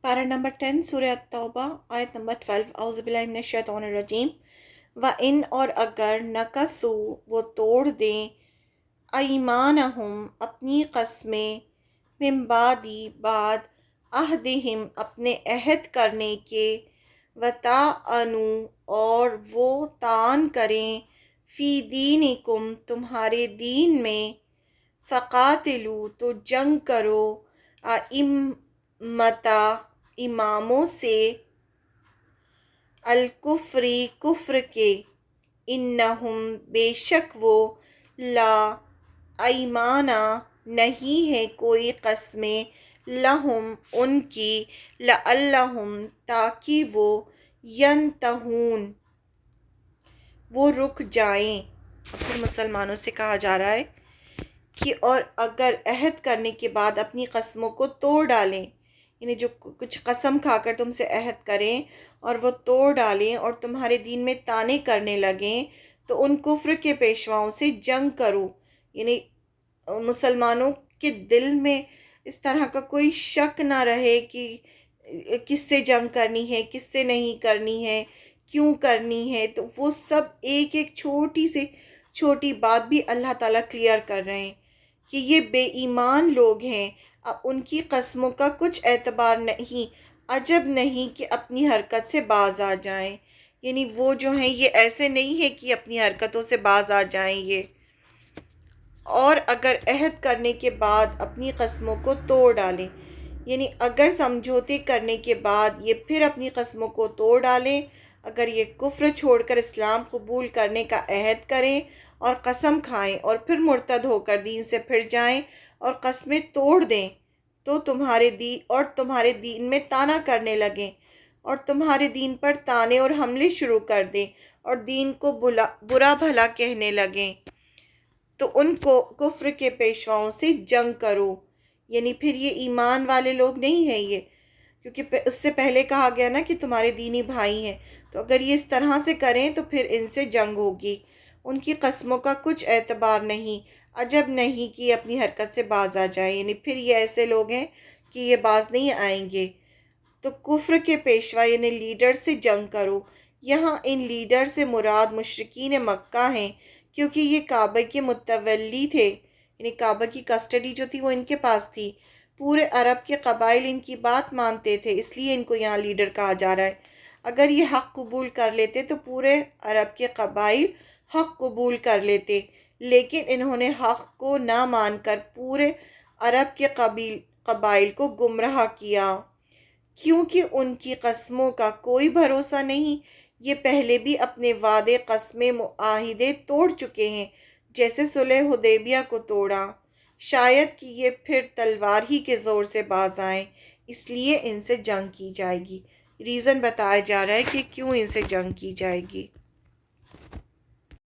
पारा नंबर 10 सूरह तौबा आयत नंबर 12 औज़ुबिल्लाहिमिनश्शैतानिर्रजीम व इन और अगर नकसू वो तोड़ दें अईमानहुम अपनी कस्में मिन बादी बाद अहदिहिम अपने अहद करने के वताअनु और वो तान करें फ़ी दीनिकुम तुम्हारे दीन में फ़क़ातिलू तो जंग करो अइम्मता इमामों से अलकुफ्री कुफ्र के इन्नहुम बेशक वो ला अईमाना नहीं है कोई कस्में लहुम उनकी लअल्लहुम ताकि वो यंतहून वो रुक जाएं। फिर मुसलमानों से कहा जा रहा है कि और अगर अहद करने के बाद अपनी कस्मों को तोड़ डालें, यानी जो कुछ कसम खाकर तुमसे अहद करें और वो तोड़ डालें और तुम्हारे दीन में ताने करने लगें, तो उन कुफ्र के पेशवाओं से जंग करो। यानी मुसलमानों के दिल में इस तरह का कोई शक ना रहे कि किससे जंग करनी है, किससे नहीं करनी है, क्यों करनी है। तो वो सब एक एक छोटी से छोटी बात भी अल्लाह ताला क्लियर कर रहे हैं कि ये बेईमान लोग हैं, अब उनकी कस्मों का कुछ एतबार नहीं, अजब नहीं कि अपनी हरकत से बाज आ जाएं। यानी वो जो हैं ये ऐसे नहीं है कि अपनी हरकतों से बाज आ जाएं ये। और अगर अहद करने के बाद अपनी कस्मों को तोड़ डालें, यानी अगर समझौते करने के बाद ये फिर अपनी कस्मों को तोड़ डालें, अगर ये कुफ्र छोड़कर इस्लाम कबूल करने का अहद करें और कसम खाएं और फिर मुर्तद होकर दीन से फिर जाएं और कस्में तोड़ दें, तो तुम्हारे दीन में ताना करने लगें और तुम्हारे दीन पर ताने और हमले शुरू कर दें और दीन को बुरा भला कहने लगें, तो उनको कुफ्र के पेशवाओं से जंग करो। यानी फिर ये ईमान वाले लोग नहीं हैं ये, क्योंकि उससे पहले कहा गया ना कि तुम्हारे दीनी भाई हैं। तो अगर ये इस तरह से करें तो फिर इनसे जंग होगी। उनकी कस्मों का कुछ एतबार नहीं, अजब नहीं कि अपनी हरकत से बाज आ जाए। यानी फिर ये ऐसे लोग हैं कि ये बाज नहीं आएंगे। तो कुफ्र के पेशवा यानी लीडर से जंग करो। यहाँ इन लीडर से मुराद मुशरिकीन मक्का हैं, क्योंकि ये काबा के मुतवल्ली थे, यानी काबा की कस्टडी जो थी वो इनके पास थी। पूरे अरब के कबाइल इनकी बात मानते थे, इसलिए इनको यहाँ लीडर कहा जा रहा है। अगर ये हक़ कबूल कर लेते तो पूरे अरब के कबाइल हक़ कबूल कर लेते, लेकिन इन्होंने हक़ को ना मानकर पूरे अरब के कबाइल को गुमराह किया, क्योंकि उनकी कस्मों का कोई भरोसा नहीं। ये पहले भी अपने वादे कस्में मुआहिदे तोड़ चुके हैं, जैसे सुलह हुदैबिया को तोड़ा। शायद कि ये फिर तलवार ही के ज़ोर से बाज आएं, इसलिए इनसे जंग की जाएगी। रीज़न बताया जा रहा है कि क्यों इनसे जंग की जाएगी।